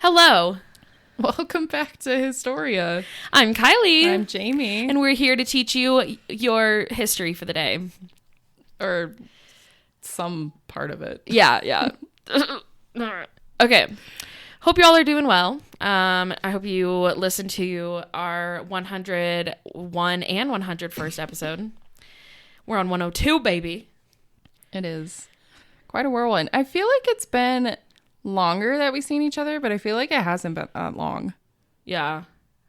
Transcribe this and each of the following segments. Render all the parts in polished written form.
Hello. Welcome back to Historia. I'm Kylie. I'm Jamie. And we're here to teach you your history for the day. Or some part of it. Yeah. Okay. Hope you all are doing well. I hope you listened to our 101 and 101st episode. We're on 102, baby. It is quite a whirlwind. I feel like it's been longer that we've seen each other, but I feel like it hasn't been that long. Yeah.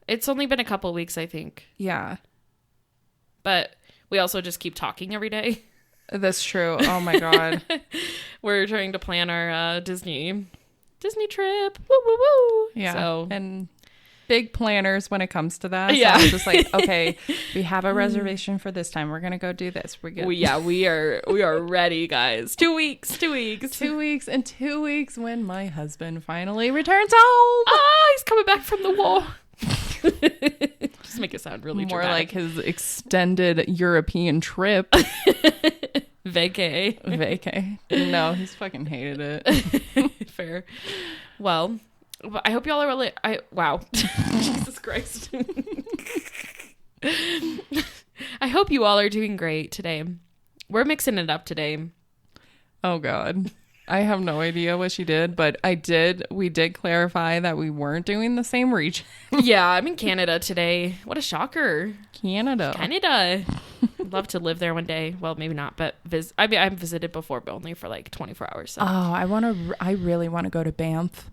It's only been a couple weeks, I think. Yeah. But we also just keep talking every day. That's true. Oh my God. We're trying to plan our Disney trip. Woo, woo, woo. Yeah. So, and big planners when it comes to that. Yeah. So I'm just like, okay, we have a reservation for this time. We're going to go do this. We're good. we are ready, guys. 2 weeks. 2 weeks and 2 weeks when my husband finally returns home. He's coming back from the war. Just make it sound really more dramatic. like his extended European trip. Vacay. No, he's fucking hated it. Fair. Well, I hope y'all are really. Wow. Jesus Christ. I hope you all are doing great today. We're mixing it up today. Oh God. I have no idea what she did, but we did clarify that we weren't doing the same region. Yeah, I'm in Canada today. What a shocker. Canada. I'd love to live there one day. Well, maybe not, but I've visited before, but only for like 24 hours. So. Oh, I really want to go to Banff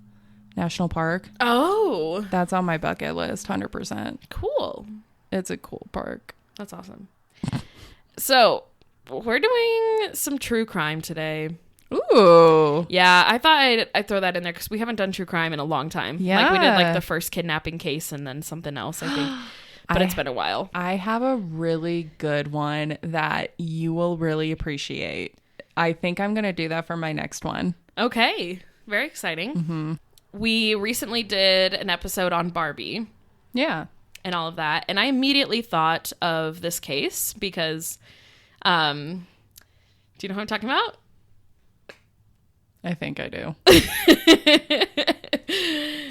National Park. Oh. That's on my bucket list, 100%. Cool. It's a cool park. That's awesome. So, we're doing some true crime today. Ooh. Yeah, I thought I'd throw that in there because we haven't done true crime in a long time. Yeah. Like we did like the first kidnapping case and then something else, I think. But it's been a while. I have a really good one that you will really appreciate. I think I'm going to do that for my next one. Okay. Very exciting. Mm-hmm. We recently did an episode on Barbie. Yeah. And all of that. And I immediately thought of this case because, do you know who I'm talking about? I think I do.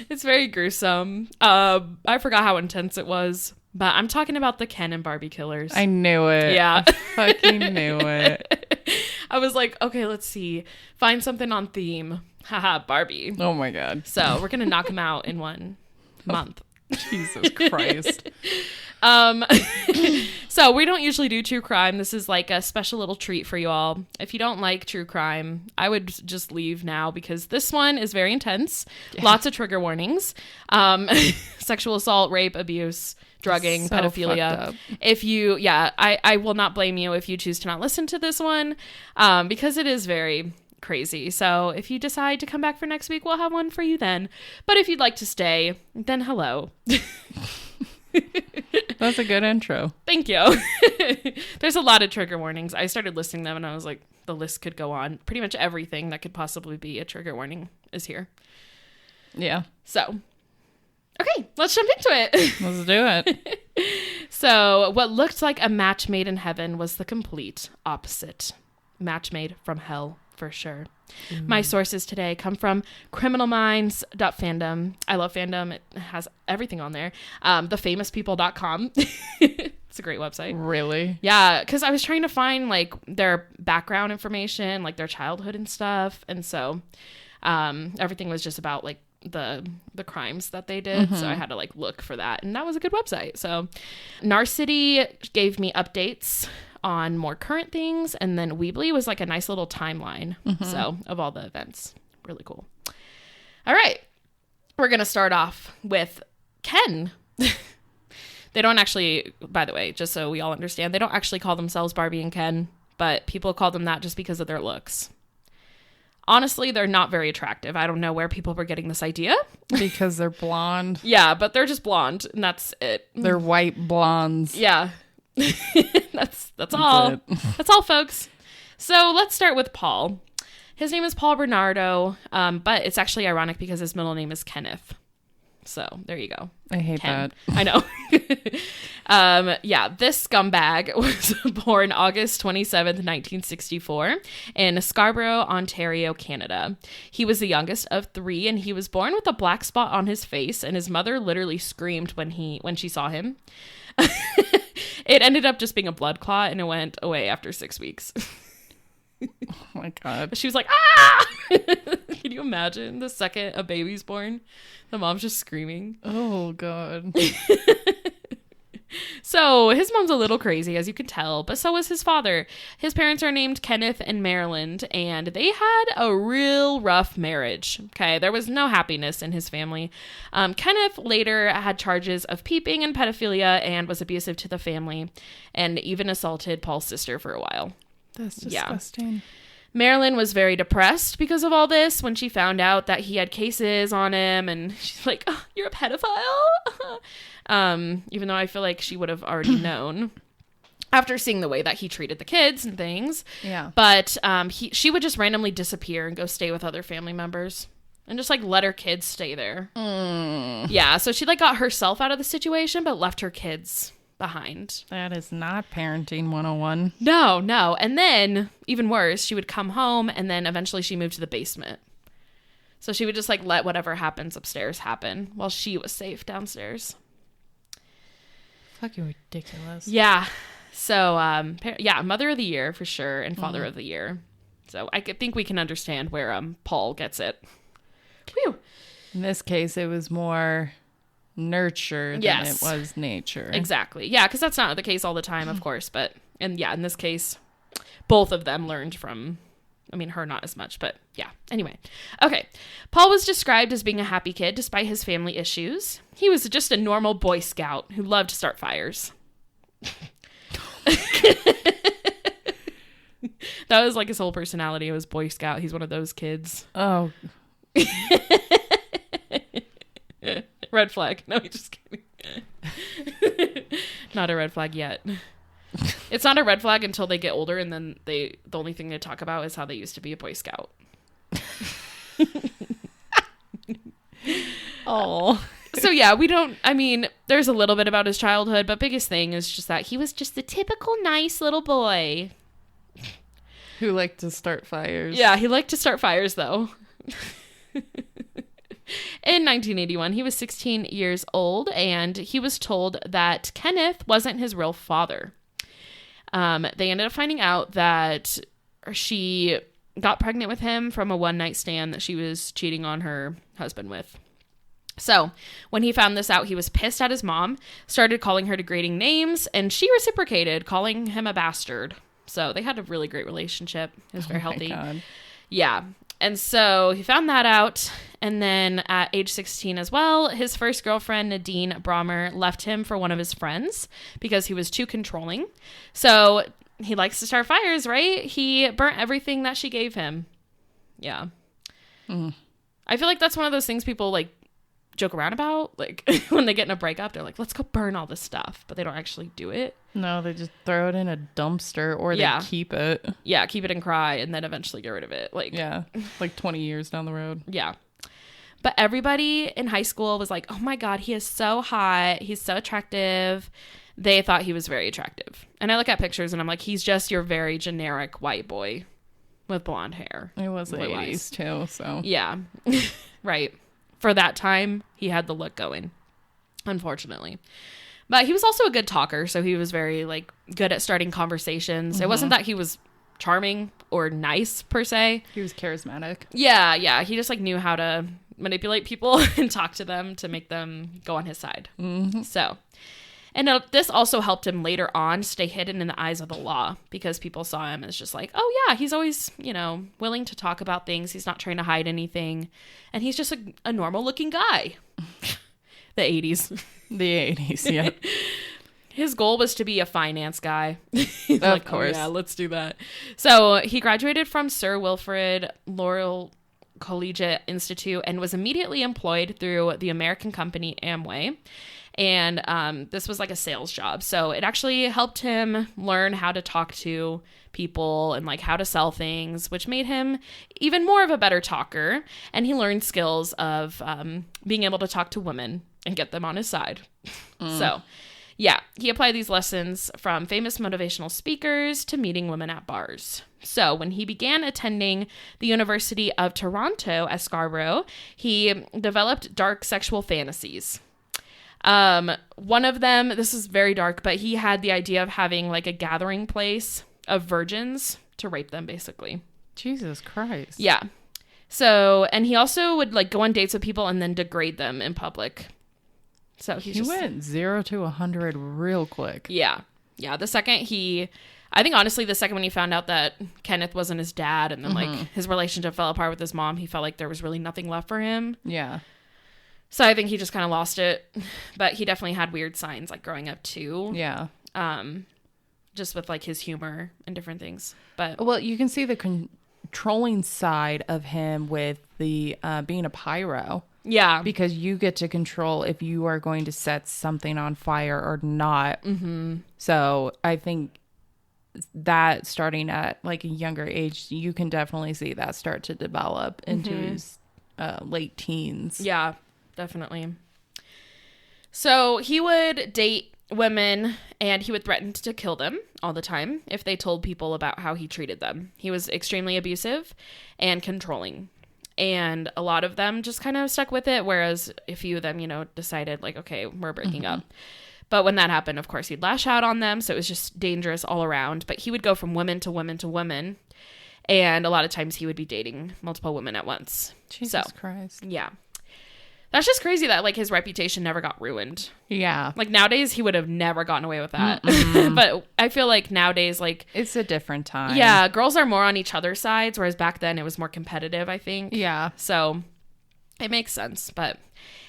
It's very gruesome. I forgot how intense it was, but I'm talking about the Ken and Barbie Killers. I knew it. Yeah. I fucking knew it. I was like, okay, let's see. Find something on theme. Haha, Barbie. Oh my God. So we're going to knock them out in 1 month. Jesus Christ. So we don't usually do true crime. This is like a special little treat for you all. If you don't like true crime, I would just leave now because this one is very intense. Yeah. Lots of trigger warnings. Sexual assault, rape, abuse, drugging, so pedophilia. If you, I will not blame you if you choose to not listen to this one, because it is very crazy. So if you decide to come back for next week, we'll have one for you then. But if you'd like to stay, then hello. That's a good intro. Thank you. There's a lot of trigger warnings. I started listing them and I was like, the list could go on. Pretty much everything that could possibly be a trigger warning is here. Yeah. So, okay, let's jump into it. Let's do it. So, what looked like a match made in heaven was the complete opposite. Match made from hell, for sure. My sources today come from criminalminds.fandom. I love fandom. It has everything on there. Thefamouspeople.com. It's a great website. Really? Yeah, because I was trying to find like their background information, like their childhood and stuff. And so everything was just about like the crimes that they did. So I had to like look for that. And that was a good website. So Narcity gave me updates on more current things, and then Weebly was like a nice little timeline so of all the events. Really cool. All right, we're gonna start off with Ken. They don't actually, by the way, just so we all understand, they don't actually call themselves Barbie and Ken, but people call them that just because of their looks. Honestly, they're not very attractive. I don't know where people were getting this idea. Because they're blonde. Yeah, but they're just blonde, and that's it. They're white blondes. Yeah. That's all. It. That's all, folks. So let's start with Paul. His name is Paul Bernardo, but it's actually ironic because his middle name is Kenneth. So there you go. I hate Ken. that. I know. This scumbag was born August 27th, 1964 in Scarborough, Ontario, Canada. He was the youngest of 3, and he was born with a black spot on his face, and his mother literally screamed when she saw him. It ended up just being a blood clot, and it went away after 6 weeks. Oh my God. She was like, ah! Can you imagine the second a baby's born? The mom's just screaming. Oh God. So his mom's a little crazy, as you can tell, but so was his father. His parents are named Kenneth and Maryland, and they had a real rough marriage. Okay, there was no happiness in his family. Kenneth later had charges of peeping and pedophilia and was abusive to the family, and even assaulted Paul's sister for a while. That's disgusting. Yeah. Marilyn was very depressed because of all this when she found out that he had cases on him, and she's like, oh, you're a pedophile? Even though I feel like she would have already known after seeing the way that he treated the kids and things. Yeah. But she would just randomly disappear and go stay with other family members and just like let her kids stay there. Yeah, so she like got herself out of the situation but left her kids behind. That is not parenting 101. No. And then, even worse, she would come home and then eventually she moved to the basement. So she would just like let whatever happens upstairs happen while she was safe downstairs. Fucking ridiculous. Yeah. So, Mother of the Year for sure and Father of the Year. So I think we can understand where Paul gets it. Whew. In this case, it was more nurture than it was nature. Exactly. Yeah, because that's not the case all the time, of course. But, in this case, both of them learned from, her not as much, but yeah. Anyway. Okay. Paul was described as being a happy kid despite his family issues. He was just a normal Boy Scout who loved to start fires. That was like his whole personality. It was Boy Scout. He's one of those kids. Oh. Red flag. No, just kidding. Not a red flag yet. It's not a red flag until they get older, and then the only thing they talk about is how they used to be a Boy Scout. Oh. So yeah, there's a little bit about his childhood, but biggest thing is just that he was just the typical nice little boy. Who liked to start fires. Yeah, he liked to start fires, though. In 1981, he was 16 years old, and he was told that Kenneth wasn't his real father. They ended up finding out that she got pregnant with him from a one-night stand that she was cheating on her husband with. So when he found this out, he was pissed at his mom, started calling her degrading names, and she reciprocated, calling him a bastard. So they had a really great relationship. It was very healthy. God. Yeah. And so he found that out. And then at age 16 as well, his first girlfriend, Nadine Brommer, left him for one of his friends because he was too controlling. So he likes to start fires, right? He burnt everything that she gave him. Yeah. I feel like that's one of those things people like joke around about. Like when they get in a breakup, they're like, let's go burn all this stuff. But they don't actually do it. No, they just throw it in a dumpster or they keep it. Yeah, keep it and cry and then eventually get rid of it. Like 20 years down the road. Yeah. But everybody in high school was like, oh my God, he is so hot. He's so attractive. They thought he was very attractive. And I look at pictures and I'm like, he's just your very generic white boy with blonde hair. It was the 80s too, so. Yeah. Right. For that time, he had the look going, unfortunately. But he was also a good talker, so he was very like good at starting conversations. It wasn't that he was charming or nice per se. He was charismatic. Yeah. He just like knew how to manipulate people and talk to them to make them go on his side. So, and this also helped him later on stay hidden in the eyes of the law because people saw him as just like, oh yeah, he's always, willing to talk about things. He's not trying to hide anything. And he's just a normal looking guy. The 80s. The 80s, yeah. His goal was to be a finance guy. Of course. Oh, yeah, let's do that. So he graduated from Sir Wilfrid Laurel Collegiate Institute and was immediately employed through the American company Amway. And this was like a sales job. So it actually helped him learn how to talk to people and like how to sell things, which made him even more of a better talker. And he learned skills of being able to talk to women and get them on his side. So yeah, he applied these lessons from famous motivational speakers to meeting women at bars. So when he began attending the University of Toronto at Scarborough, he developed dark sexual fantasies. One of them, this is very dark, but he had the idea of having like a gathering place of virgins to rape them, basically. Jesus Christ. Yeah. So, and he also would like go on dates with people and then degrade them in public. So he went 0 to 100 real quick. Yeah. Yeah. I think honestly, the second when he found out that Kenneth wasn't his dad and then like his relationship fell apart with his mom, he felt like there was really nothing left for him. Yeah. So I think he just kind of lost it, but he definitely had weird signs like growing up too. Yeah. Just with like his humor and different things. But well, you can see the controlling side of him with the being a pyro. Yeah. Because you get to control if you are going to set something on fire or not. So I think that starting at like a younger age, you can definitely see that start to develop into his late teens. Yeah, definitely. So he would date women and he would threaten to kill them all the time if they told people about how he treated them. He was extremely abusive and controlling. And a lot of them just kind of stuck with it, whereas a few of them, decided like, okay, we're breaking up. But when that happened, of course, he'd lash out on them. So it was just dangerous all around. But he would go from women to women to women. And a lot of times he would be dating multiple women at once. Jesus Christ. Yeah. That's just crazy that like his reputation never got ruined. Yeah. Like nowadays he would have never gotten away with that. But I feel like nowadays like it's a different time. Yeah, girls are more on each other's sides, whereas back then it was more competitive, I think. Yeah. So it makes sense. But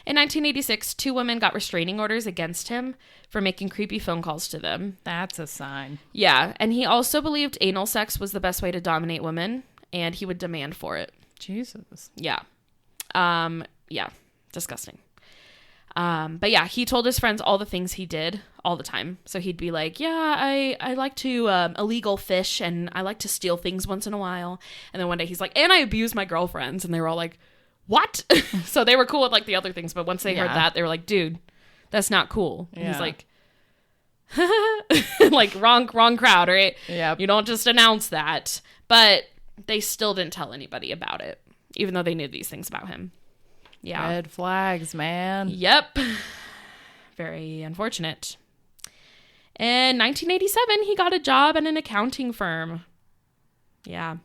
in 1986, 2 women got restraining orders against him for making creepy phone calls to them. That's a sign. Yeah, and he also believed anal sex was the best way to dominate women, and he would demand for it. Jesus. Yeah. Yeah. Disgusting. But yeah, he told his friends all the things he did all the time. So he'd be like, yeah, I like to illegal fish and I like to steal things once in a while. And then one day he's like, and I abuse my girlfriends. And they were all like, what? So they were cool with like the other things. But once they heard that, they were like, dude, that's not cool. And he's like, like wrong crowd, right? Yeah. You don't just announce that. But they still didn't tell anybody about it, even though they knew these things about him. Yeah. Red flags, man. Yep. Very unfortunate. In 1987, he got a job at an accounting firm. Yeah.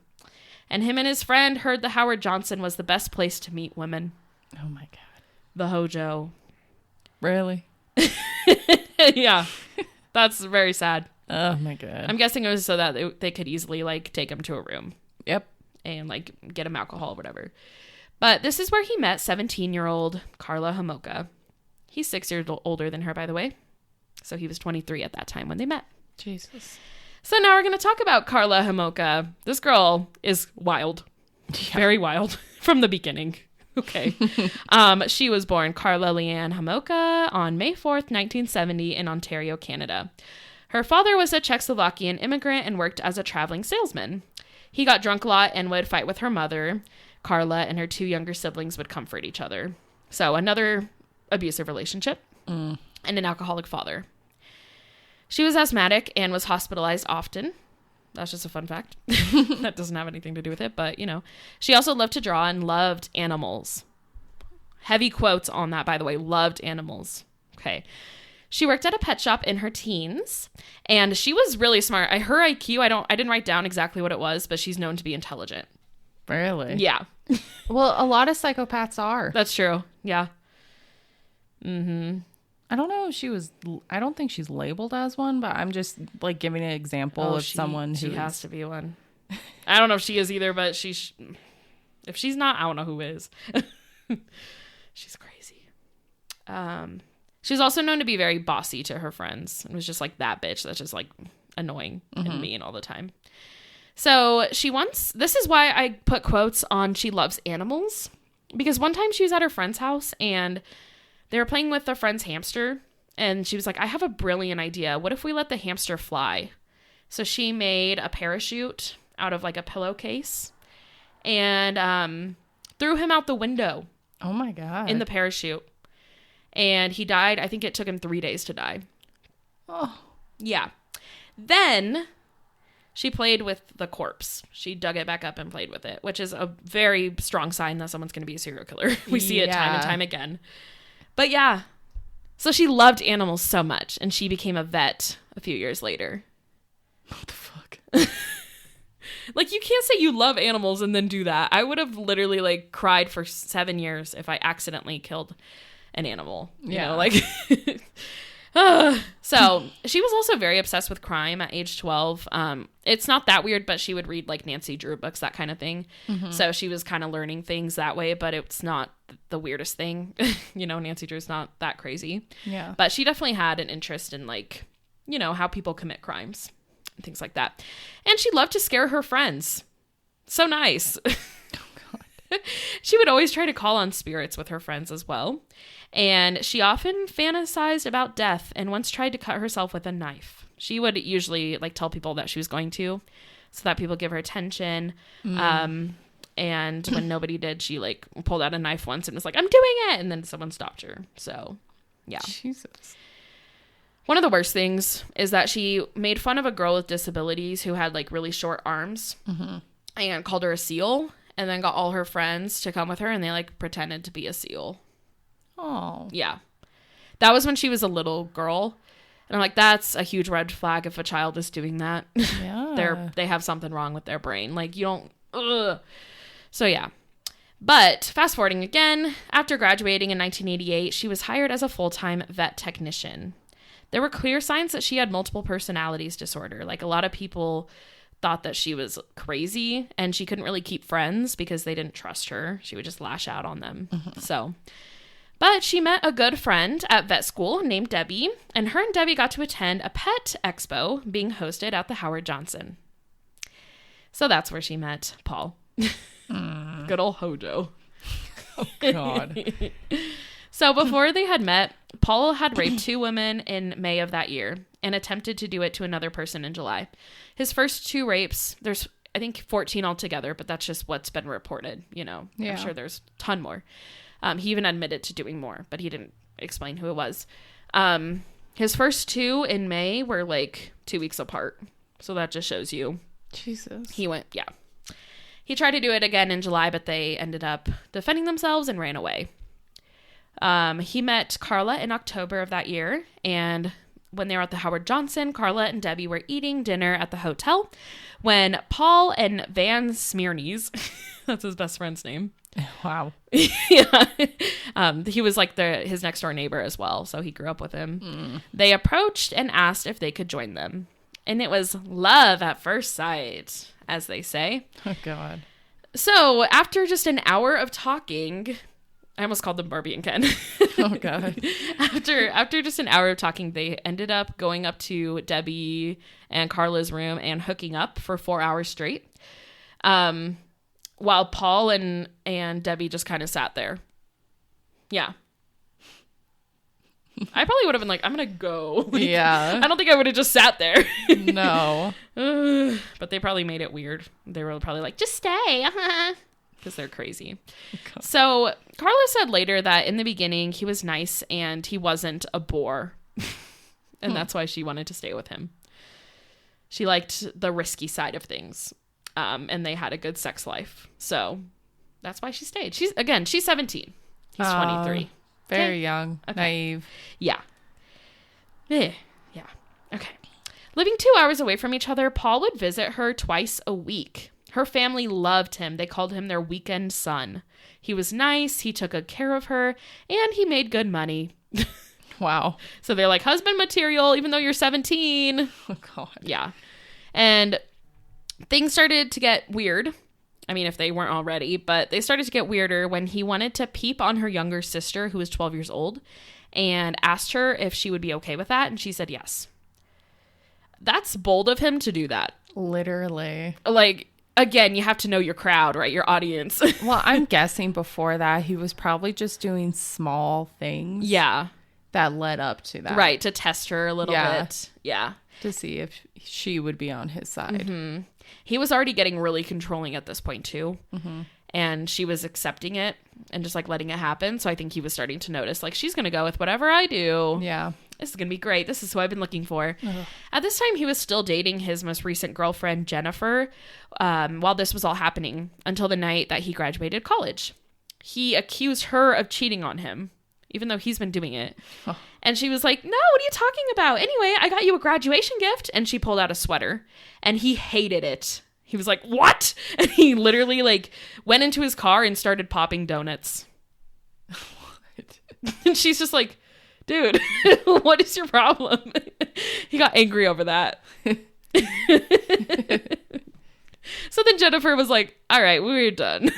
And him and his friend heard the Howard Johnson was the best place to meet women. Oh my God. The Hojo. Really? Yeah. That's very sad. Oh my God. I'm guessing it was so that they could easily like take him to a room. Yep. And like get him alcohol or whatever. But this is where he met 17-year-old Karla Homolka. He's 6 years older than her, by the way. So he was 23 at that time when they met. Jesus. So now we're going to talk about Karla Homolka. This girl is wild. Yeah. Very wild from the beginning. Okay. She was born Karla Leanne Homolka on May 4th, 1970 in Ontario, Canada. Her father was a Czechoslovakian immigrant and worked as a traveling salesman. He got drunk a lot and would fight with her mother. Karla and her 2 younger siblings would comfort each other. So another abusive relationship and an alcoholic father. She was asthmatic and was hospitalized often. That's just a fun fact. That doesn't have anything to do with it, but she also loved to draw and loved animals. Heavy quotes on that, by the way. Loved animals. Okay. She worked at a pet shop in her teens, and she was really smart. Her IQ, I didn't write down exactly what it was, but she's known to be intelligent. Really? Yeah. Well, a lot of psychopaths are. That's true. Yeah. Mm-hmm. I don't know if I don't think she's labeled as one, but I'm just like giving an example of someone who has to be one. I don't know if she is either, but if she's not, I don't know who is. She's crazy. She's also known to be very bossy to her friends. It was just like that bitch that's just like annoying and mean all the time. So this is why I put quotes on she loves animals, because one time she was at her friend's house and they were playing with a friend's hamster And she was like, I have a brilliant idea. What if we let the hamster fly? So she made a parachute out of like a pillowcase and threw him out the window. Oh my God. In the parachute. And he died. I think it took him 3 days to die. Oh. Yeah. Then she played with the corpse. She dug it back up and played with it, which is a very strong sign that someone's going to be a serial killer. We see it time and time again. But yeah. So she loved animals so much, and she became a vet a few years later. What the fuck? Like, you can't say you love animals and then do that. I would have literally, like, cried for 7 years if I accidentally killed an animal. You know, like... So she was also very obsessed with crime at age 12. It's not that weird, but she would read like Nancy Drew books, that kind of thing. Mm-hmm. So she was kind of learning things that way, but it's not the weirdest thing. You know, Nancy Drew's not that crazy. Yeah. But she definitely had an interest in like, you know, how people commit crimes and things like that. And she loved to scare her friends. So nice. Oh, God. She would always try to call on spirits with her friends as well. And she often fantasized about death and once tried to cut herself with a knife. She would usually like tell people that she was going to so that people give her attention. And when nobody did, she like pulled out a knife once and was like, I'm doing it. And then someone stopped her. So, yeah. Jesus. One of the worst things is that she made fun of a girl with disabilities who had like really short arms and called her a seal and then got all her friends to come with her and they like pretended to be a seal. Oh. Yeah. That was when she was a little girl. And I'm like, that's a huge red flag if a child is doing that. Yeah. They have something wrong with their brain. Like, you don't... Ugh. So, yeah. But, fast forwarding again, after graduating in 1988, she was hired as a full-time vet technician. There were clear signs that she had multiple personalities disorder. Like, a lot of people thought that she was crazy, and she couldn't really keep friends because they didn't trust her. She would just lash out on them. Mm-hmm. So... But she met a good friend at vet school named Debbie, and her and Debbie got to attend a pet expo being hosted at the Howard Johnson. So that's where she met Paul. Good old Hojo. Oh, God. So before they had met, Paul had raped 2 women in May of that year and attempted to do it to another person in July. His first 2 rapes, there's, I think, 14 altogether, but that's just what's been reported. You know, yeah. I'm sure there's a ton more. He even admitted to doing more, but he didn't explain who it was. His first 2 in May were like 2 weeks apart. So that just shows you. Jesus. He tried to do it again in July, but they ended up defending themselves and ran away. He met Karla in October of that year. And when they were at the Howard Johnson, Karla and Debbie were eating dinner at the hotel when Paul and Van Smearnies, that's his best friend's name. Wow. Yeah. He was like his next door neighbor as well. So he grew up with him. They approached and asked if they could join them. And it was love at first sight, as they say. Oh, God. So after just an hour of talking, I almost called them Barbie and Ken. Oh, God. After just an hour of talking, they ended up going up to Debbie and Karla's room and hooking up for 4 hours straight. While Paul and Debbie just kind of sat there. Yeah. I probably would have been like, I'm going to go. Like, yeah. I don't think I would have just sat there. No. But they probably made it weird. They were probably like, just stay. Because they're crazy. God. So Karla said later that in the beginning, he was nice and he wasn't a bore. And that's why she wanted to stay with him. She liked the risky side of things. And they had a good sex life. So that's why she stayed. She's 17. He's 23. Very young. Okay. Naive. Yeah. Yeah. Okay. Living 2 hours away from each other, Paul would visit her twice a week. Her family loved him. They called him their weekend son. He was nice. He took good care of her. And he made good money. Wow. So they're like husband material, even though you're 17. Oh, God. Yeah. And things started to get weird. I mean, if they weren't already, but they started to get weirder when he wanted to peep on her younger sister, who was 12 years old, and asked her if she would be okay with that. And she said yes. That's bold of him to do that. Literally. Like, again, you have to know your crowd, right? Your audience. Well, I'm guessing before that, he was probably just doing small things. Yeah. that led up to that. Right, to test her a little bit. Yeah. To see if she would be on his side. Mm-hmm. He was already getting really controlling at this point, too. Mm-hmm. And she was accepting it and just, like, letting it happen. So I think he was starting to notice, like, she's going to go with whatever I do. Yeah. This is going to be great. This is who I've been looking for. Ugh. At this time, he was still dating his most recent girlfriend, Jennifer, while this was all happening, until the night that he graduated college. He accused her of cheating on him, even though he's been doing it. Oh. And she was like, no, what are you talking about? Anyway, I got you a graduation gift. And she pulled out a sweater. And he hated it. He was like, what? And he literally, like, went into his car and started popping donuts. What? And she's just like, dude, what is your problem? He got angry over that. So then Jennifer was like, all right, we're done.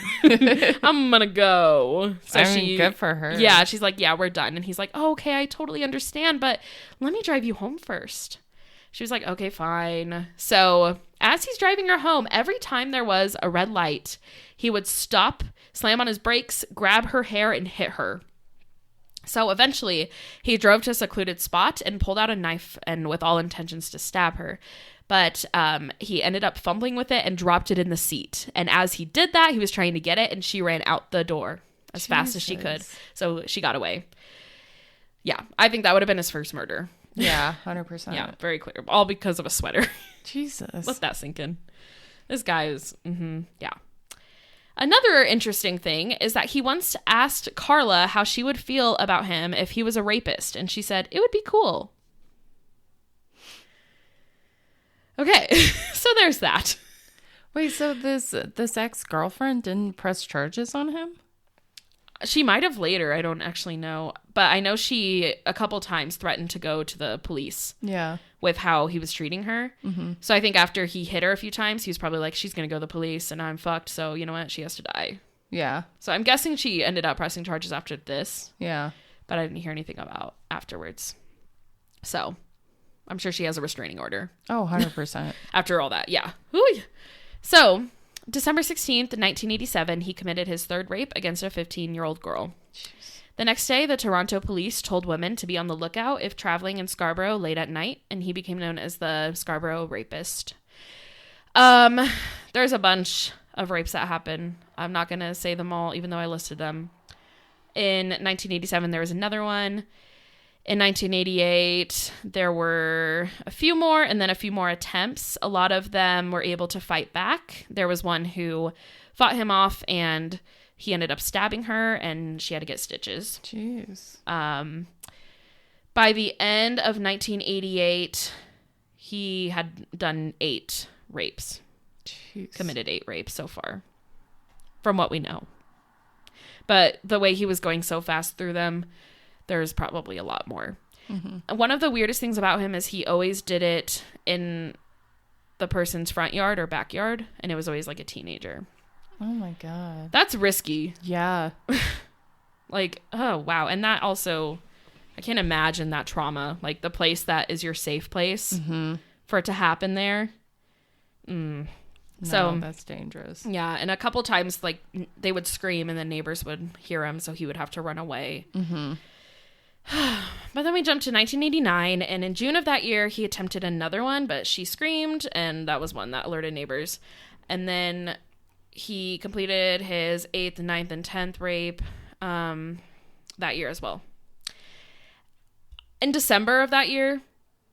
I'm gonna go. So good for her. Yeah, she's like, yeah, we're done. And he's like, oh, okay, I totally understand, but let me drive you home first. She was like, okay, fine. So as he's driving her home, every time there was a red light, he would stop, slam on his brakes, grab her hair, and hit her. So eventually, he drove to a secluded spot and pulled out a knife and with all intentions to stab her. But he ended up fumbling with it and dropped it in the seat. And as he did that, he was trying to get it, and she ran out the door as fast as she could. So she got away. Yeah, I think that would have been his first murder. Yeah, 100%. Yeah, very clear. All because of a sweater. Jesus. Let that sink in. This guy is, yeah. Another interesting thing is that he once asked Karla how she would feel about him if he was a rapist. And she said, it would be cool. Okay, so there's that. Wait, so this ex-girlfriend didn't press charges on him? She might have later. I don't actually know. But I know she a couple times threatened to go to the police. Yeah. With how he was treating her. Mm-hmm. So I think after he hit her a few times, he was probably like, she's going to go to the police and I'm fucked. So you know what? She has to die. Yeah. So I'm guessing she ended up pressing charges after this. Yeah. But I didn't hear anything about afterwards. So I'm sure she has a restraining order. Oh, 100%. After all that. Yeah. Ooh. So December 16th, 1987, he committed his third rape against a 15-year-old girl. Jeez. The next day, the Toronto police told women to be on the lookout if traveling in Scarborough late at night, and he became known as the Scarborough Rapist. There's a bunch of rapes that happen. I'm not going to say them all, even though I listed them. In 1987, there was another one. In 1988, there were a few more and then a few more attempts. A lot of them were able to fight back. There was one who fought him off and he ended up stabbing her and she had to get stitches. Jeez. By the end of 1988, he had done 8 rapes. Jeez. Committed 8 rapes so far, from what we know. But the way he was going so fast through them, there's probably a lot more. Mm-hmm. One of the weirdest things about him is he always did it in the person's front yard or backyard, and it was always like a teenager. Oh my God. That's risky. Yeah. Like, oh, wow. And that also, I can't imagine that trauma. Like the place that is your safe place for it to happen there. No, so that's dangerous. Yeah. And a couple times, like, they would scream and the neighbors would hear him, so he would have to run away. Mm-hmm. But then we jumped to 1989, and in June of that year, he attempted another one, but she screamed, and that was one that alerted neighbors. And then he completed his 8th, 9th, and 10th rape that year as well. In December of that year,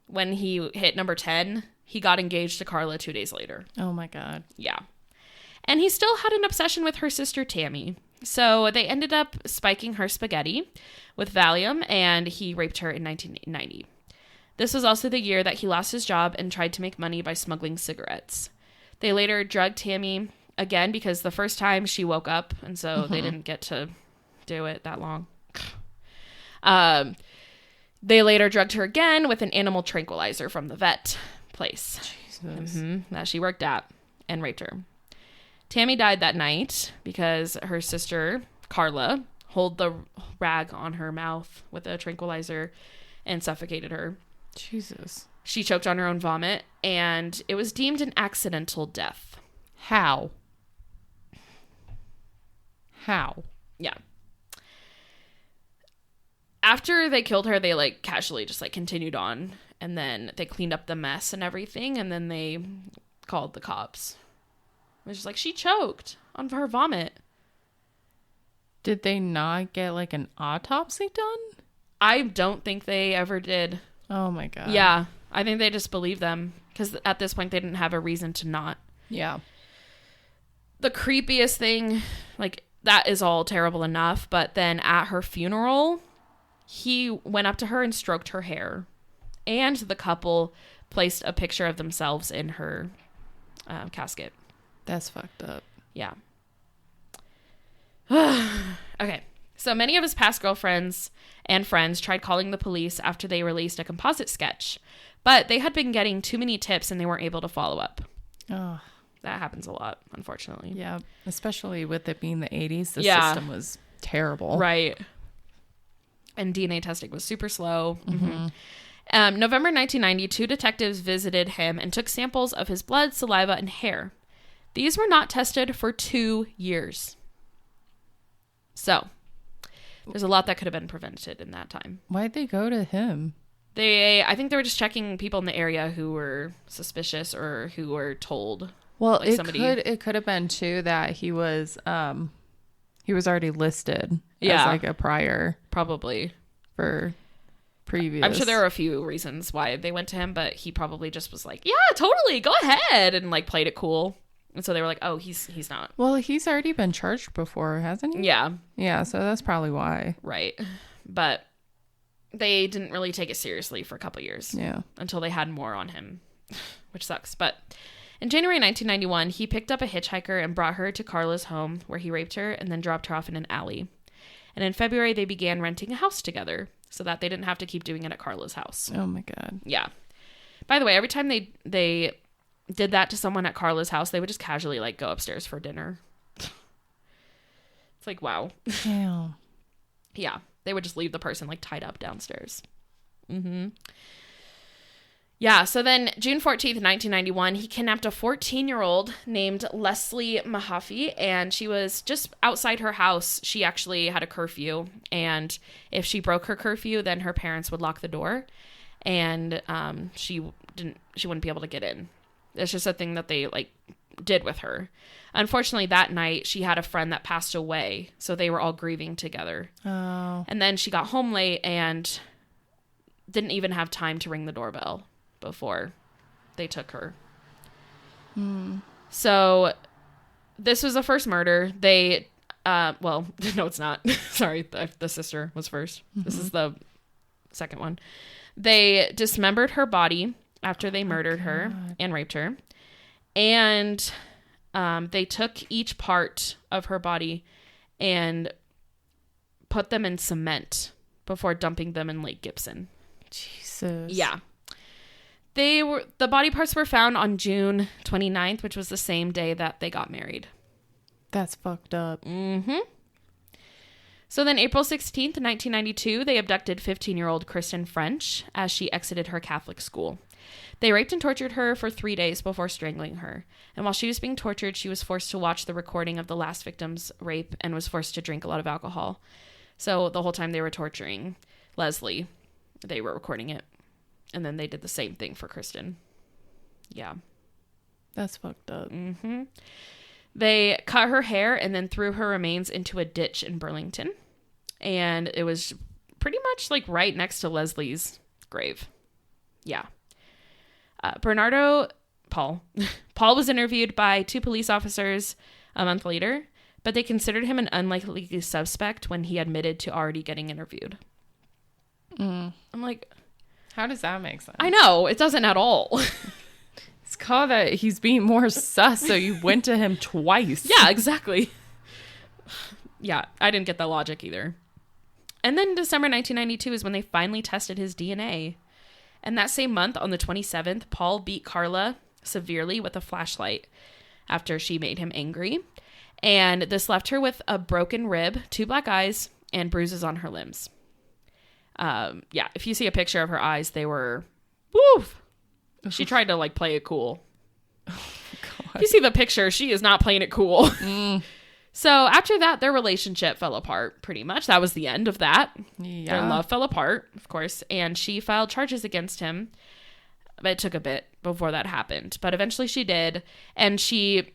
when he hit number 10, he got engaged to Karla 2 days later. Oh my God. Yeah. And he still had an obsession with her sister, Tammy. So they ended up spiking her spaghetti with Valium, and he raped her in 1990. This was also the year that he lost his job and tried to make money by smuggling cigarettes. They later drugged Tammy again because the first time she woke up, and so they didn't get to do it that long. They later drugged her again with an animal tranquilizer from the vet place that she worked at and raped her. Tammy died that night because her sister, Karla, held the rag on her mouth with a tranquilizer and suffocated her. Jesus. She choked on her own vomit, and it was deemed an accidental death. How? Yeah. after they killed her, they like casually just like continued on, and then they cleaned up the mess and everything, and then they called the cops. It was just like, she choked on her vomit. Did they not get like an autopsy done? I don't think they ever did. Oh my God. Yeah, I think they just believed them because at this point they didn't have a reason to not. Yeah. The creepiest thing, like, that is all terrible enough, but then at her funeral, he went up to her and stroked her hair, and the couple placed a picture of themselves in her casket. That's fucked up. Yeah. Okay. So many of his past girlfriends and friends tried calling the police after they released a composite sketch, but they had been getting too many tips and they weren't able to follow up. Oh, that happens a lot, unfortunately. Yeah. Especially with it being the 80s. The Yeah. system was terrible. Right. And DNA testing was super slow. Mm-hmm. November 1990, 2 detectives visited him and took samples of his blood, saliva, and hair. These were not tested for 2 years. So, there's a lot that could have been prevented in that time. Why'd they go to him? I think they were just checking people in the area who were suspicious or who were told. Well, like it could have been too that he was already listed as like a prior, probably, for previous. I'm sure there were a few reasons why they went to him, but he probably just was like, yeah, totally, go ahead, and like played it cool. And so they were like, oh, he's not. Well, he's already been charged before, hasn't he? Yeah. Yeah, so that's probably why. Right. But they didn't really take it seriously for a couple years. Yeah. Until they had more on him, which sucks. But in January 1991, he picked up a hitchhiker and brought her to Karla's home, where he raped her and then dropped her off in an alley. And in February, they began renting a house together so that they didn't have to keep doing it at Karla's house. Oh my God. Yeah. By the way, every time they did that to someone at Karla's house, they would just casually like go upstairs for dinner. It's like, wow. Damn. Yeah. They would just leave the person like tied up downstairs. Mm-hmm. Yeah. So then June 14th, 1991, he kidnapped a 14-year-old named Leslie Mahaffey, and she was just outside her house. She actually had a curfew, and if she broke her curfew, then her parents would lock the door, and she wouldn't be able to get in. It's just a thing that they like did with her. Unfortunately, that night she had a friend that passed away, so they were all grieving together. Oh. And then she got home late and didn't even have time to ring the doorbell before they took her. So this was the first murder. They well, no, it's not. Sorry, the sister was first. This is the second one. They dismembered her body after they murdered her and raped her. And they took each part of her body and put them in cement before dumping them in Lake Gibson. Jesus. Yeah. The body parts were found on June 29th, which was the same day that they got married. That's fucked up. Mm-hmm. So then April 16th, 1992, they abducted 15-year-old Kristen French as she exited her Catholic school. They raped and tortured her for 3 days before strangling her. And while she was being tortured, she was forced to watch the recording of the last victim's rape and was forced to drink a lot of alcohol. So the whole time they were torturing Leslie, they were recording it. And then they did the same thing for Kristen. Yeah. That's fucked up. Mm-hmm. They cut her hair and then threw her remains into a ditch in Burlington. And it was pretty much like right next to Leslie's grave. Yeah. Bernardo, Paul was interviewed by 2 police officers a month later, but they considered him an unlikely suspect when he admitted to already getting interviewed. I'm like, how does that make sense? I know, it doesn't at all. It's called that he's being more sus, so you went to him twice. Yeah, exactly. Yeah, I didn't get that logic either. And then December 1992 is when they finally tested his DNA. And that same month, on the 27th, Paul beat Karla severely with a flashlight after she made him angry. And this left her with a broken rib, 2 black eyes, and bruises on her limbs. Yeah, if you see a picture of her eyes, they were, woof. She tried to like play it cool. Oh, God. If you see the picture, she is not playing it cool. So after that, their relationship fell apart pretty much. That was the end of that. Yeah. Their love fell apart, of course, and she filed charges against him. But it took a bit before that happened, but eventually she did. And she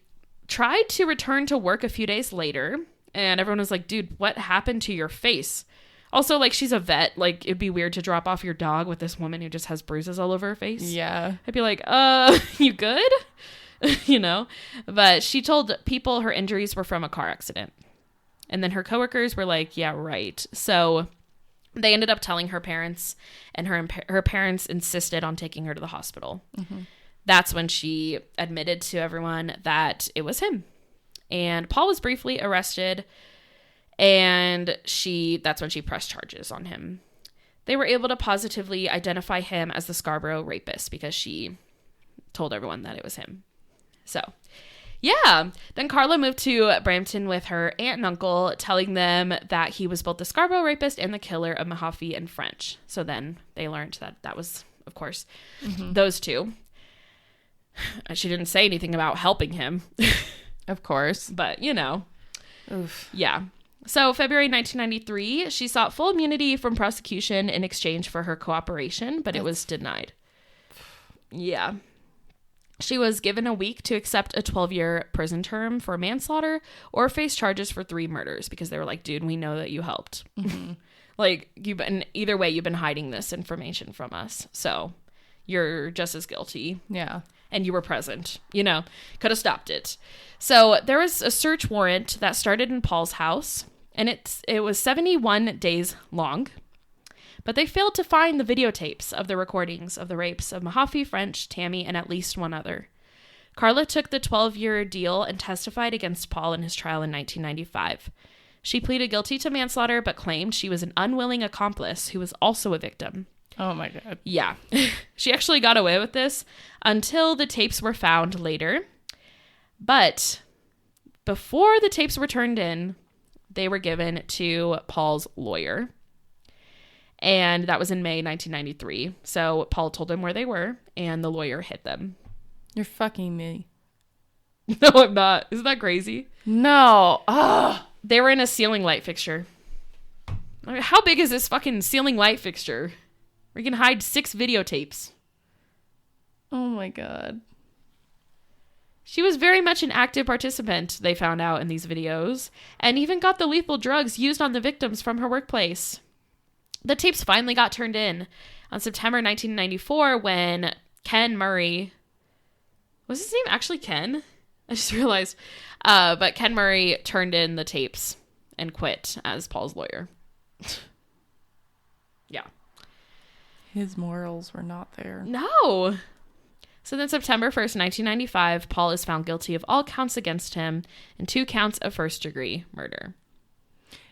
tried to return to work a few days later, and everyone was like, dude, what happened to your face? Also, like, she's a vet. Like, it'd be weird to drop off your dog with this woman who just has bruises all over her face. Yeah. I'd be like, you good? You know? But she told people her injuries were from a car accident. And then her coworkers were like, yeah, right. So they ended up telling her parents, and her parents insisted on taking her to the hospital. Mm-hmm. That's when she admitted to everyone that it was him. And Paul was briefly arrested, and that's when she pressed charges on him. They were able to positively identify him as the Scarborough rapist because she told everyone that it was him. So, yeah. Then Karla moved to Brampton with her aunt and uncle, telling them that he was both the Scarborough rapist and the killer of Mahaffey and French. So then they learned that was, of course, those two. She didn't say anything about helping him. Of course. But, you know. Oof. Yeah. So February 1993, she sought full immunity from prosecution in exchange for her cooperation, but it was denied. Yeah. She was given a week to accept a 12-year prison term for manslaughter or face charges for 3 murders because they were like, dude, we know that you helped. Mm-hmm. Like, either way, you've been hiding this information from us. So you're just as guilty. Yeah. And you were present, you know, could have stopped it. So there was a search warrant that started in Paul's house, and it was 71 days long. But they failed to find the videotapes of the recordings of the rapes of Mahaffey, French, Tammy, and at least one other. Karla took the 12-year deal and testified against Paul in his trial in 1995. She pleaded guilty to manslaughter, but claimed she was an unwilling accomplice who was also a victim. Oh my God. Yeah. She actually got away with this until the tapes were found later. But before the tapes were turned in, they were given to Paul's lawyer. And that was in May 1993. So Paul told him where they were, and the lawyer hid them. You're fucking me. No, I'm not. Isn't that crazy? No. Ugh. They were in a ceiling light fixture. I mean, how big is this fucking ceiling light fixture? We can hide 6 videotapes. Oh my God. She was very much an active participant, they found out in these videos, and even got the lethal drugs used on the victims from her workplace. The tapes finally got turned in on September 1994 when Ken Murray... Was his name actually Ken? I just realized. But Ken Murray turned in the tapes and quit as Paul's lawyer. Yeah. His morals were not there. No. So then September 1st, 1995, Paul is found guilty of all counts against him and 2 counts of first-degree murder.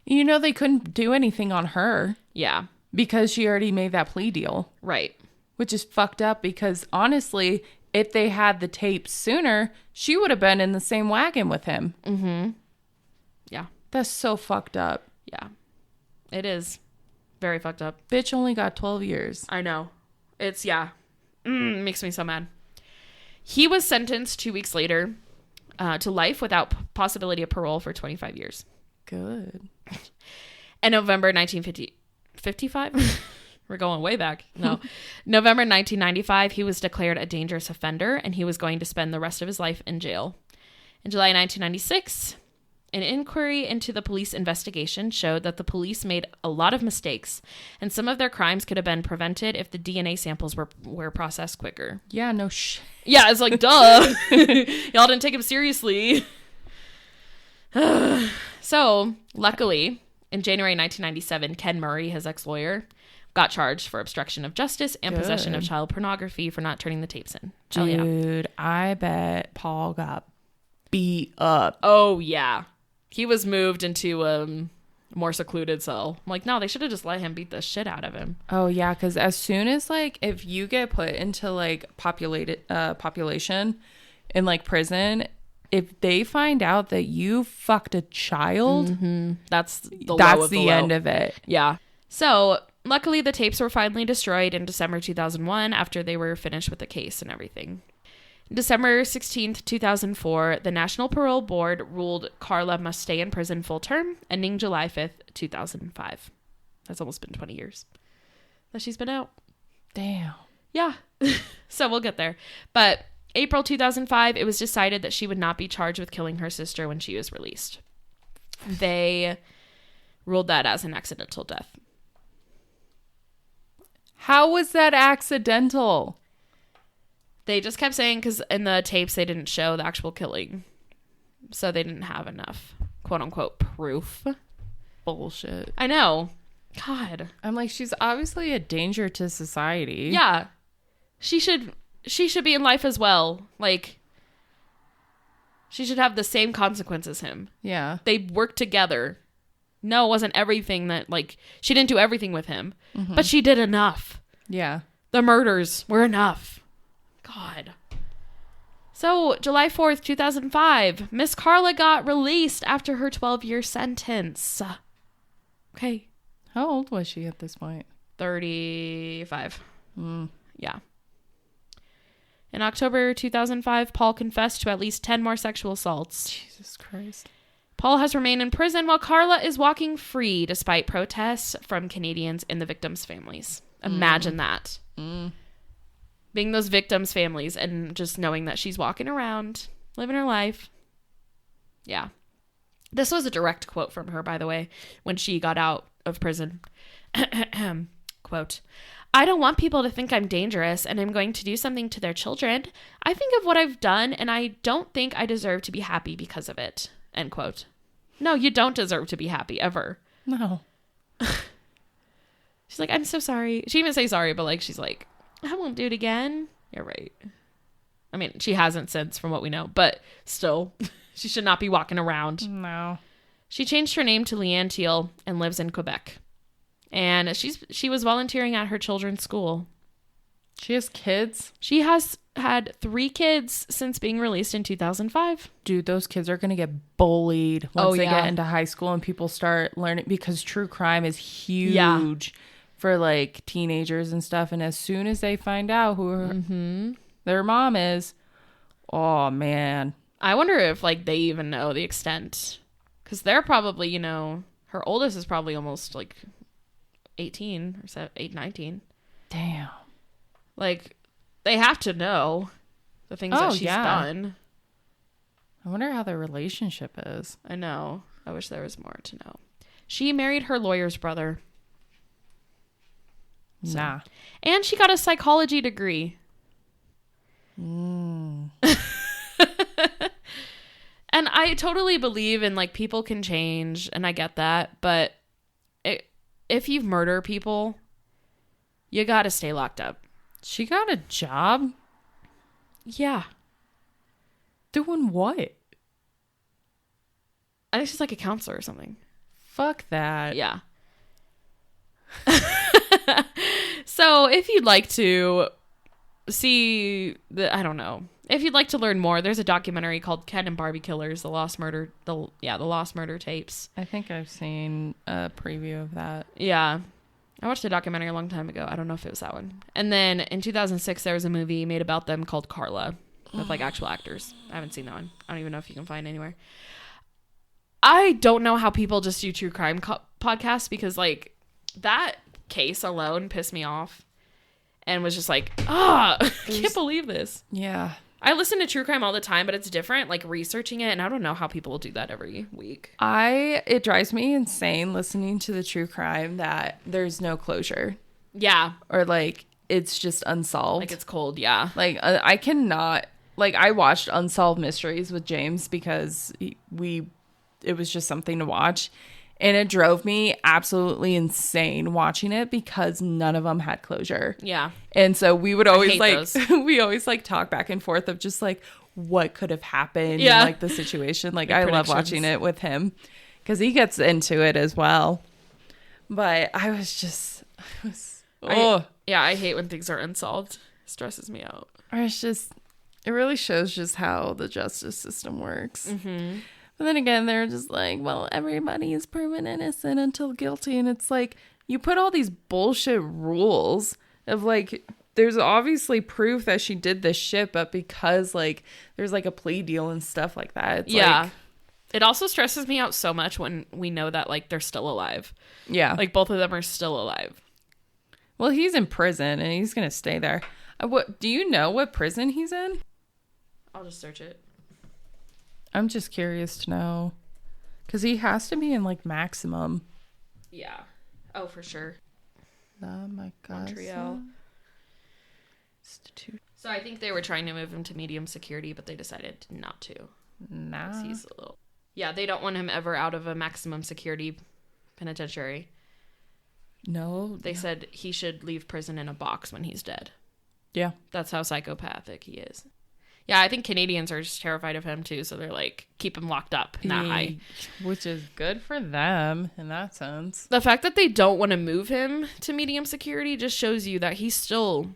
You know, they couldn't do anything on her. Yeah. Because she already made that plea deal. Right. Which is fucked up because, honestly, if they had the tape sooner, she would have been in the same wagon with him. Mm-hmm. Yeah. That's so fucked up. Yeah. It is. Very fucked up. Bitch only got 12 years. I know. It's, yeah. Makes me so mad. He was sentenced 2 weeks later to life without possibility of parole for 25 years. Good. In November 1955? We're going way back. No. November 1995, he was declared a dangerous offender, and he was going to spend the rest of his life in jail. In July 1996... an inquiry into the police investigation showed that the police made a lot of mistakes, and some of their crimes could have been prevented if the DNA samples were processed quicker. Yeah, no shit. Yeah, it's like, duh. Y'all didn't take him seriously. So, luckily, in January 1997, Ken Murray, his ex-lawyer, got charged for obstruction of justice and possession of child pornography for not turning the tapes in. Dude, I bet Paul got beat up. Oh, yeah. He was moved into a more secluded cell. I'm like, no, they should have just let him beat the shit out of him. Oh, yeah, because as soon as, like, if you get put into, like, population in, like, prison, if they find out that you fucked a child, that's the end of it. Yeah. So, luckily, the tapes were finally destroyed in December 2001 after they were finished with the case and everything. December 16th, 2004, the National Parole Board ruled Karla must stay in prison full term, ending July 5th, 2005. That's almost been 20 years that she's been out. Damn. Yeah. So we'll get there. But April 2005, it was decided that she would not be charged with killing her sister when she was released. They ruled that as an accidental death. How was that accidental? They just kept saying, because in the tapes they didn't show the actual killing. So they didn't have enough, quote unquote, proof. Bullshit. I know. God. I'm like, she's obviously a danger to society. Yeah. She should be in life as well. Like, she should have the same consequence as him. Yeah. They worked together. No, it wasn't everything that, like, she didn't do everything with him, but she did enough. Yeah. The murders were enough. God. So, July 4th, 2005, Miss Karla got released after her 12-year sentence. Okay. How old was she at this point? 35. Yeah. In October 2005, Paul confessed to at least 10 more sexual assaults. Jesus Christ. Paul has remained in prison while Karla is walking free despite protests from Canadians and the victims' families. Imagine that. Being those victims' families and just knowing that she's walking around, living her life. Yeah. This was a direct quote from her, by the way, when she got out of prison. Quote, "I don't want people to think I'm dangerous and I'm going to do something to their children. I think of what I've done and I don't think I deserve to be happy because of it." End quote. No, you don't deserve to be happy, ever. No. She's like, "I'm so sorry." She didn't even say sorry, but like, she's like, "I won't do it again." You're right. I mean, she hasn't since, from what we know, but still, she should not be walking around. No. She changed her name to Leanne Teal and lives in Quebec. And she was volunteering at her children's school. She has kids? She has had 3 kids since being released in 2005. Dude, those kids are going to get bullied once they get into high school and people start learning, because true crime is huge for like teenagers and stuff. And as soon as they find out who their mom is, oh man. I wonder if like they even know the extent, because they're probably, you know, her oldest is probably almost like 18 or 19. Damn. Like, they have to know the things that she's done. I wonder how their relationship is. I know. I wish there was more to know. She married her lawyer's brother. So. Nah. And she got a psychology degree. Mm. And I totally believe in, like, people can change, and I get that. But if you murder people, you got to stay locked up. She got a job? Yeah. Doing what? I think she's like a counselor or something. Fuck that. Yeah. So if you'd like to see I don't know. If you'd like to learn more, there's a documentary called Ken and Barbie Killers, the Lost Murder tapes. I think I've seen a preview of that. Yeah. I watched a documentary a long time ago. I don't know if it was that one. And then in 2006, there was a movie made about them called Karla with like actual actors. I haven't seen that one. I don't even know if you can find it anywhere. I don't know how people just do true crime podcasts, because like that case alone pissed me off and was just like, I can't believe this. Yeah. I listen to true crime all the time, but it's different, like researching it, and I don't know how people will do that every week. It drives me insane listening to the true crime that there's no closure. Yeah. Or like it's just unsolved. Like it's cold, yeah. Like I cannot, like I watched Unsolved Mysteries with James because it was just something to watch. And it drove me absolutely insane watching it because none of them had closure. Yeah. And so we would always we always talk back and forth of just like what could have happened in like the situation. Like I love watching it with him because he gets into it as well. But I hate when things are unsolved. It stresses me out. Or it really shows just how the justice system works. Mm-hmm. But then again, they're just like, well, everybody is proven innocent until guilty. And it's like, you put all these bullshit rules of like, there's obviously proof that she did this shit, but because like there's like a plea deal and stuff like that, it's like, it also stresses me out so much when we know that like they're still alive. Yeah, like both of them are still alive. Well, he's in prison and he's gonna stay there. What do you know what prison he's in? I'll just search it. I'm just curious to know, because he has to be in like maximum. Yeah. Oh, for sure. Oh my God. Montreal Institute. So I think they were trying to move him to medium security, but they decided not to. Nah. He's a little. Yeah, they don't want him ever out of a maximum security penitentiary. No. They said he should leave prison in a box when he's dead. Yeah. That's how psychopathic he is. Yeah, I think Canadians are just terrified of him too, so they're like, keep him locked up in that high. Which is good for them in that sense. The fact that they don't want to move him to medium security just shows you that he's still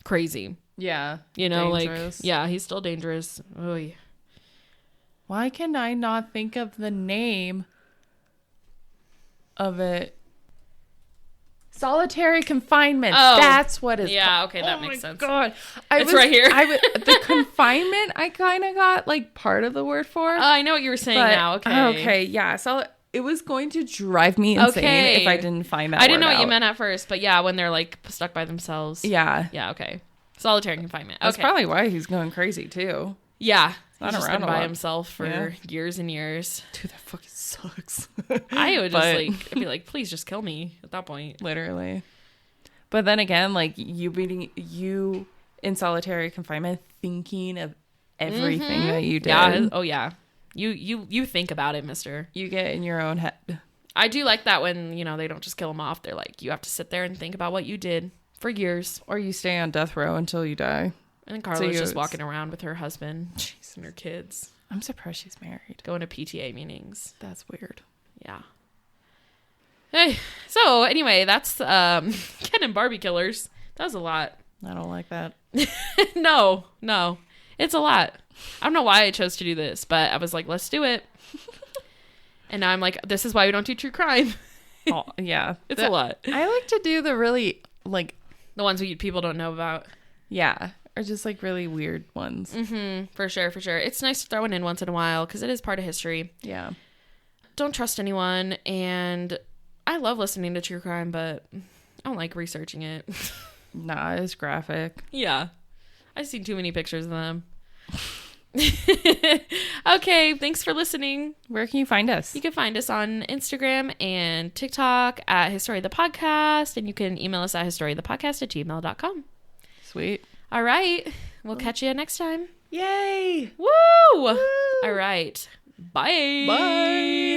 crazy. Yeah. You know, dangerous. like, yeah, he's still dangerous. Oy. Why can I not think of the name of it? Solitary confinement. Oh, that's what it's yeah, called. okay, that makes sense. God. It's right here. The confinement, I kind of got like part of the word for. I know what you were saying now. Okay. Okay, yeah. So it was going to drive me insane if I didn't find that I didn't know word what you out. meant at first, but yeah, when they're like stuck by themselves. Yeah. Yeah, okay. Solitary confinement. Okay. That's probably why he's going crazy too. Yeah. Not He's just around been a by lot. himself for years and years. Dude, that fucking sucks. I would just But- like, I'd be like, please just kill me at that point. Literally. But then again, like you in solitary confinement thinking of everything that you did. Yeah. Oh yeah. You think about it, mister. You get in your own head. I do like that when, you know, they don't just kill him off. They're like, you have to sit there and think about what you did for years. Or you stay on death row until you die. And then Karla's just walking around with her husband and her kids. I'm surprised she's married. Going to PTA meetings. That's weird. Yeah. Hey, so anyway, that's Ken and Barbie Killers. That was a lot. I don't like that. No. It's a lot. I don't know why I chose to do this, but I was like, let's do it. And now I'm like, this is why we don't do true crime. Oh, yeah. It's a lot. I like to do the really, like... The ones people don't know about. Yeah. Or just, like, really weird ones. Mm-hmm. For sure. It's nice to throw it in once in a while, because it is part of history. Yeah. Don't trust anyone, and I love listening to true crime, but I don't like researching it. Nah, it's graphic. Yeah. I've seen too many pictures of them. Okay, thanks for listening. Where can you find us? You can find us on Instagram and TikTok at History the Podcast, and you can email us at historythepodcast@gmail.com. Sweet. All right. We'll catch you next time. Yay! Woo! Woo! All right. Bye. Bye.